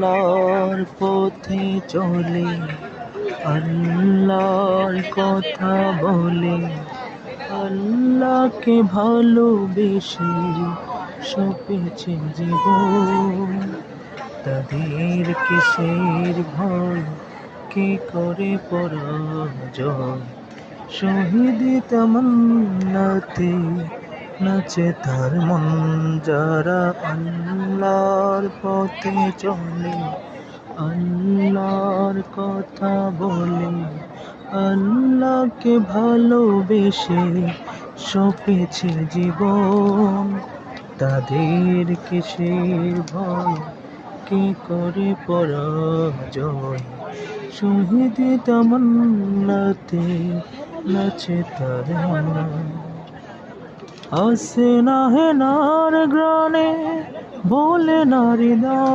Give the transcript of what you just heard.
আল্লাহর পথে চলে, আল্লাহর কথা বলে, আল্লাহকে ভালোবেসে সপেছে জীবন। তাদের কিসের ভয়, কে করে পরাজয়? শহীদ তামান্নাতে নাচে তার মন। যারা আল্লাহর পথে চলে, আল্লাহর কথা বলে, আল্লাহকে ভালোবেসে সপেছে জীবন। তাদের কিসের ভয়, কে করে পরাজয়? শহীদ তামান্নাতে নাচে তার মন। আসে না হে নার গ্রানে, বলে না হৃদয়।